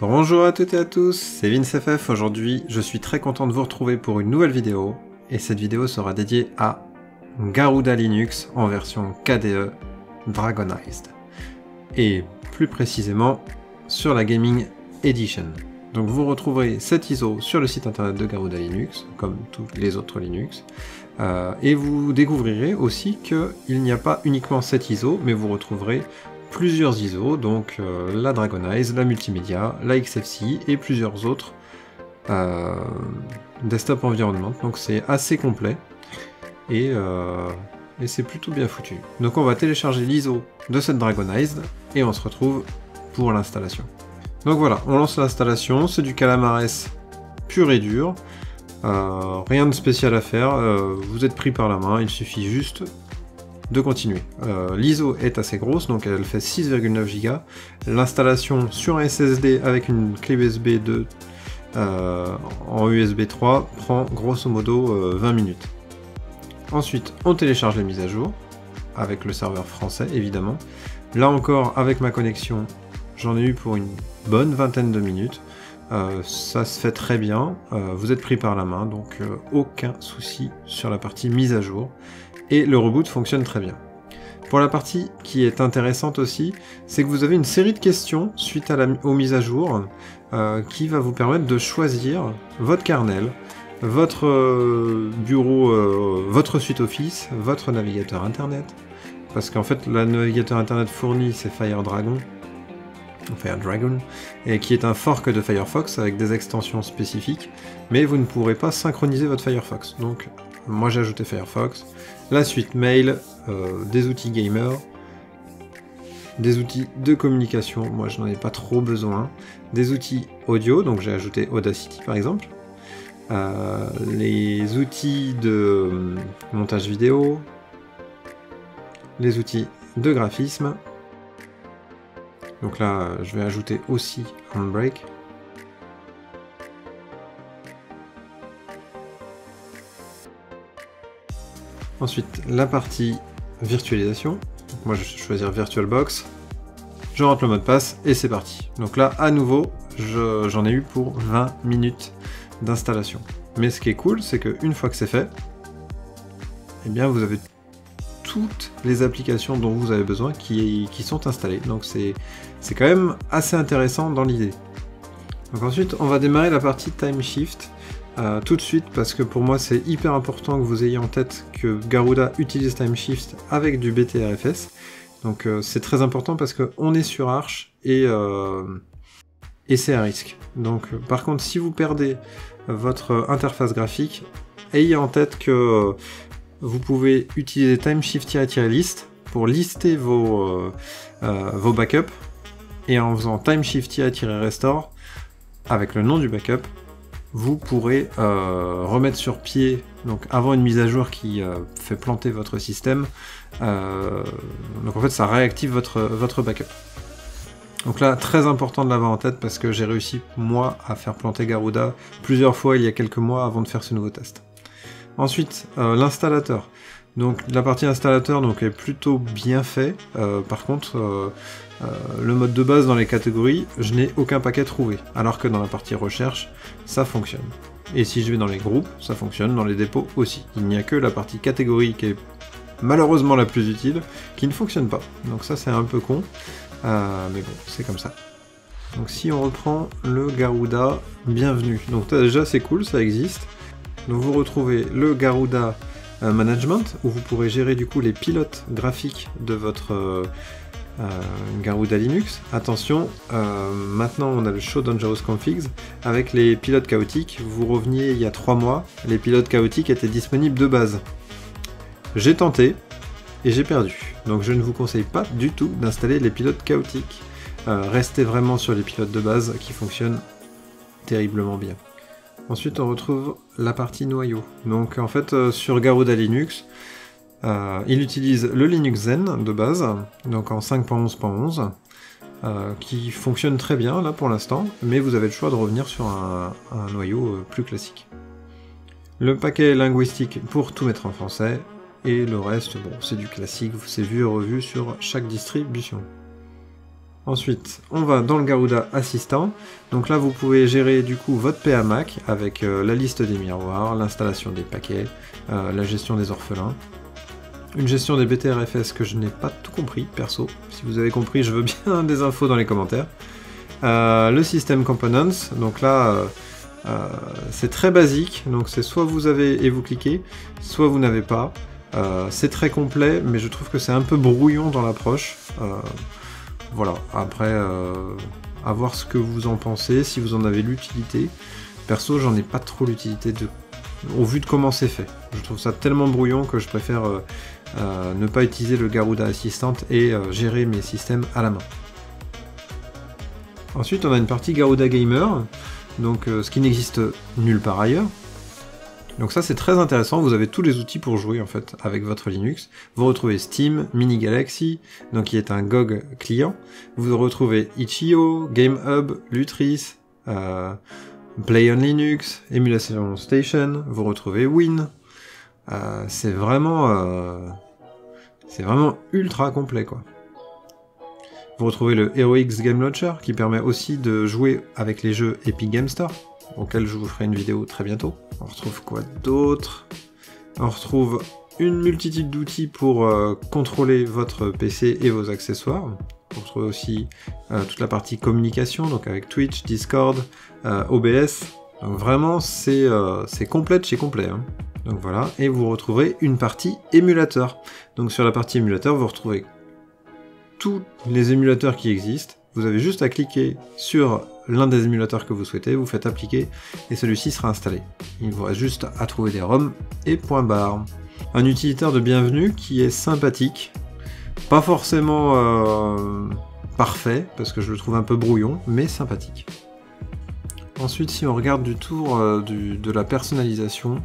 Bonjour à toutes et à tous, c'est VinceFF. Aujourd'hui, je suis très content de vous retrouver pour une nouvelle vidéo, et cette vidéo sera dédiée à Garuda Linux en version KDE Dragonized, et plus précisément sur la Gaming Edition. Donc vous retrouverez cette ISO sur le site internet de Garuda Linux, comme tous les autres Linux, et vous découvrirez aussi qu'il n'y a pas uniquement cette ISO, mais vous retrouverez plusieurs ISO, donc la Dragonized, la Multimédia, la XFCE et plusieurs autres desktop environment, donc c'est assez complet et c'est plutôt bien foutu. Donc on va télécharger l'ISO de cette Dragonized et on se retrouve pour l'installation. Donc voilà, on lance l'installation, c'est du Calamares pur et dur, rien de spécial à faire, vous êtes pris par la main, il suffit juste de continuer. L'ISO est assez grosse, donc elle fait 6,9 Go. L'installation sur un SSD avec une clé USB 2 en USB 3 prend grosso modo 20 minutes. Ensuite, on télécharge les mises à jour, avec le serveur français évidemment. Là encore, avec ma connexion, j'en ai eu pour une bonne vingtaine de minutes. Ça se fait très bien, vous êtes pris par la main, donc aucun souci sur la partie mise à jour. Et le reboot fonctionne très bien. Pour la partie qui est intéressante aussi, c'est que vous avez une série de questions suite aux mises à jour qui va vous permettre de choisir votre kernel, votre bureau, votre suite Office, votre navigateur internet, parce qu'en fait le navigateur internet fourni c'est FireDragon, et qui est un fork de Firefox avec des extensions spécifiques, mais vous ne pourrez pas synchroniser votre Firefox. Donc moi j'ai ajouté Firefox, la suite mail, des outils gamer, des outils de communication, moi je n'en ai pas trop besoin, des outils audio, donc j'ai ajouté Audacity par exemple, les outils de montage vidéo, les outils de graphisme, donc là je vais ajouter aussi Handbrake. Ensuite, la partie virtualisation. Donc moi, je vais choisir VirtualBox. Je rentre le mot de passe et c'est parti. Donc là, à nouveau, j'en ai eu pour 20 minutes d'installation. Mais ce qui est cool, c'est qu'une fois que c'est fait, eh bien, vous avez toutes les applications dont vous avez besoin qui sont installées. Donc c'est quand même assez intéressant dans l'idée. Donc ensuite, on va démarrer la partie Timeshift. Tout de suite, parce que pour moi c'est hyper important que vous ayez en tête que Garuda utilise Timeshift avec du BTRFS, donc c'est très important parce qu'on est sur Arch et c'est à risque. Donc par contre, si vous perdez votre interface graphique, ayez en tête que vous pouvez utiliser timeshift-list pour lister vos backups, et en faisant timeshift-restore avec le nom du backup, vous pourrez remettre sur pied, donc avant une mise à jour qui fait planter votre système, donc en fait ça réactive votre backup. Donc là, très important de l'avoir en tête parce que j'ai réussi moi à faire planter Garuda plusieurs fois il y a quelques mois avant de faire ce nouveau test. Ensuite, l'installateur. Donc la partie installateur donc, est plutôt bien fait, par contre le mode de base dans les catégories, je n'ai aucun paquet trouvé, alors que dans la partie recherche, ça fonctionne. Et si je vais dans les groupes, ça fonctionne, dans les dépôts aussi. Il n'y a que la partie catégorie qui est malheureusement la plus utile, qui ne fonctionne pas. Donc ça c'est un peu con, mais bon, c'est comme ça. Donc si on reprend le Garuda, bienvenue. Donc déjà c'est cool, ça existe. Donc vous retrouvez le Garuda Management, où vous pourrez gérer du coup les pilotes graphiques de votre Garuda Linux. Attention, maintenant on a le Show Dangerous Configs avec les pilotes chaotiques. Vous reveniez il y a 3 mois, les pilotes chaotiques étaient disponibles de base. J'ai tenté et j'ai perdu. Donc je ne vous conseille pas du tout d'installer les pilotes chaotiques. Restez vraiment sur les pilotes de base qui fonctionnent terriblement bien. Ensuite on retrouve la partie noyau. Donc en fait sur Garuda Linux, il utilise le Linux Zen de base, donc en 5.11.11, qui fonctionne très bien là pour l'instant, mais vous avez le choix de revenir sur un noyau plus classique. Le paquet linguistique pour tout mettre en français, et le reste, bon, c'est du classique, c'est vu et revu sur chaque distribution. Ensuite, on va dans le Garuda Assistant. Donc là, vous pouvez gérer du coup votre PA Mac avec la liste des miroirs, l'installation des paquets, la gestion des orphelins. Une gestion des BTRFS que je n'ai pas tout compris, perso. Si vous avez compris, je veux bien des infos dans les commentaires. Le System Components, donc là, c'est très basique. Donc c'est soit vous avez et vous cliquez, soit vous n'avez pas. C'est très complet, mais je trouve que c'est un peu brouillon dans l'approche. Voilà, après, à voir ce que vous en pensez, si vous en avez l'utilité. Perso, j'en ai pas trop l'utilité au vu de comment c'est fait. Je trouve ça tellement brouillon que je préfère ne pas utiliser le Garuda Assistant et gérer mes systèmes à la main. Ensuite, on a une partie Garuda Gamer, donc ce qui n'existe nulle part ailleurs. Donc ça c'est très intéressant, vous avez tous les outils pour jouer en fait avec votre Linux. Vous retrouvez Steam, Mini Galaxy, donc qui est un GOG client. Vous retrouvez Itch.io, GameHub, Lutris, Play on Linux, Emulation Station, vous retrouvez Win. C'est vraiment ultra complet quoi. Vous retrouvez le Heroics Game Launcher qui permet aussi de jouer avec les jeux Epic Game Store, auquel je vous ferai une vidéo très bientôt. On retrouve quoi d'autre? On retrouve une multitude d'outils pour contrôler votre PC et vos accessoires. On retrouve aussi toute la partie communication, donc avec Twitch, Discord, OBS. Donc vraiment, c'est complet de chez complet. Hein. Donc voilà, et vous retrouverez une partie émulateur. Donc sur la partie émulateur, vous retrouvez tous les émulateurs qui existent. Vous avez juste à cliquer sur l'un des émulateurs que vous souhaitez, vous faites appliquer, et celui-ci sera installé. Il vous reste juste à trouver des ROM, et point barre. Un utilitaire de bienvenue qui est sympathique, pas forcément parfait, parce que je le trouve un peu brouillon, mais sympathique. Ensuite, si on regarde du tour de la personnalisation,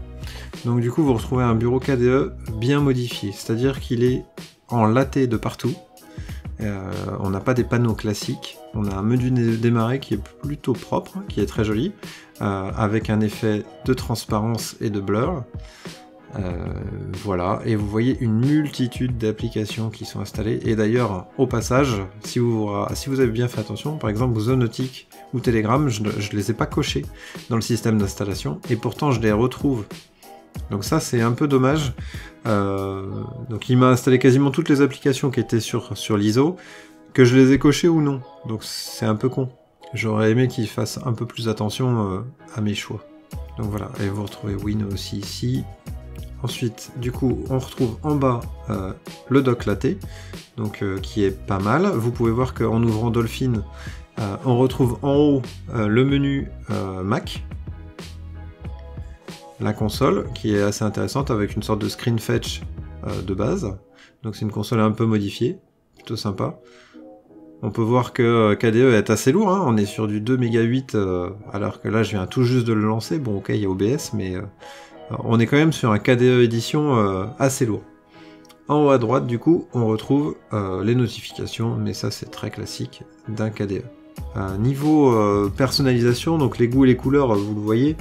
donc du coup vous retrouvez un bureau KDE bien modifié, c'est-à-dire qu'il est en latte de partout. On n'a pas des panneaux classiques, on a un menu démarrer qui est plutôt propre, qui est très joli, avec un effet de transparence et de blur. Voilà, et vous voyez une multitude d'applications qui sont installées, et d'ailleurs, au passage, si vous avez bien fait attention, par exemple Zonotic ou Telegram, je ne les ai pas cochés dans le système d'installation, et pourtant je les retrouve. Donc ça c'est un peu dommage. Donc il m'a installé quasiment toutes les applications qui étaient sur l'ISO, que je les ai cochées ou non. Donc c'est un peu con. J'aurais aimé qu'il fasse un peu plus attention à mes choix. Donc voilà, et vous retrouvez Win aussi ici. Ensuite, du coup, on retrouve en bas le dock latte, donc qui est pas mal. Vous pouvez voir qu'en ouvrant Dolphin, on retrouve en haut le menu Mac. La console, qui est assez intéressante, avec une sorte de screen fetch de base. Donc c'est une console un peu modifiée, plutôt sympa. On peut voir que KDE est assez lourd, hein. On est sur du 2 mégas 8, alors que là je viens tout juste de le lancer. Bon ok, il y a OBS, mais on est quand même sur un KDE édition assez lourd. En haut à droite, du coup, on retrouve les notifications, mais ça c'est très classique d'un KDE. Niveau personnalisation, donc les goûts et les couleurs, vous le voyez,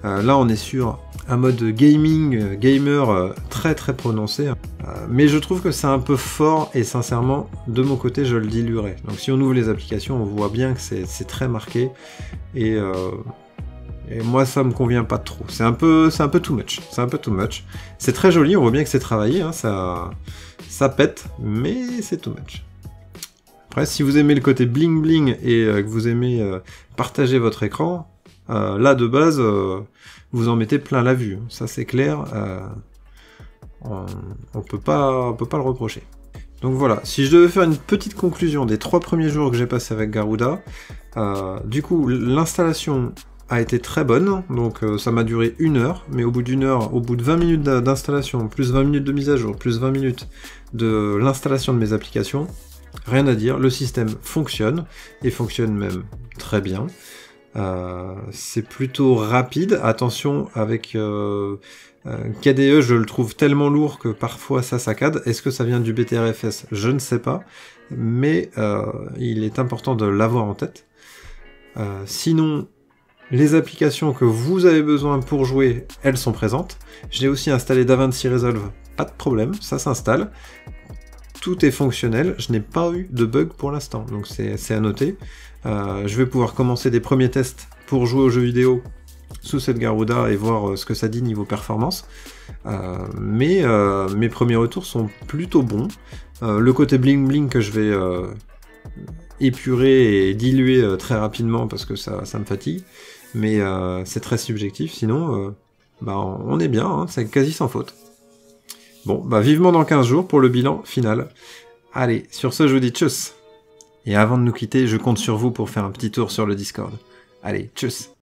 là on est sur un mode gaming, gamer très très prononcé, mais je trouve que c'est un peu fort et sincèrement, de mon côté, je le diluerai. Donc si on ouvre les applications, on voit bien que c'est très marqué et moi ça me convient pas trop. C'est un peu too much. C'est un peu too much. C'est très joli, on voit bien que c'est travaillé, hein, ça pète, mais c'est too much. Après, si vous aimez le côté bling bling et que vous aimez partager votre écran, là de base, vous en mettez plein la vue. Ça c'est clair, on peut pas le reprocher. Donc voilà, si je devais faire une petite conclusion des 3 premiers jours que j'ai passé avec Garuda, du coup l'installation a été très bonne, donc ça m'a duré 1 heure, mais au bout d'une heure, au bout de 20 minutes d'installation, plus 20 minutes de mise à jour, plus 20 minutes de l'installation de mes applications, rien à dire, le système fonctionne, et fonctionne même très bien. C'est plutôt rapide, attention avec KDE, je le trouve tellement lourd que parfois ça saccade. Est-ce que ça vient du BTRFS? Je ne sais pas, mais il est important de l'avoir en tête. Sinon, les applications que vous avez besoin pour jouer, elles sont présentes. J'ai aussi installé DaVinci Resolve, pas de problème, ça s'installe. tout est fonctionnel, je n'ai pas eu de bug pour l'instant, donc c'est à noter. Je vais pouvoir commencer des premiers tests pour jouer aux jeux vidéo sous cette Garuda et voir ce que ça dit niveau performance. Mais mes premiers retours sont plutôt bons. Le côté bling bling que je vais épurer et diluer très rapidement parce que ça me fatigue, mais c'est très subjectif, sinon bah, on est bien, hein, c'est quasi sans faute. Bon, bah vivement dans 15 jours pour le bilan final. Allez, sur ce je vous dis tchuss. Et avant de nous quitter, je compte sur vous pour faire un petit tour sur le Discord. Allez, tchuss.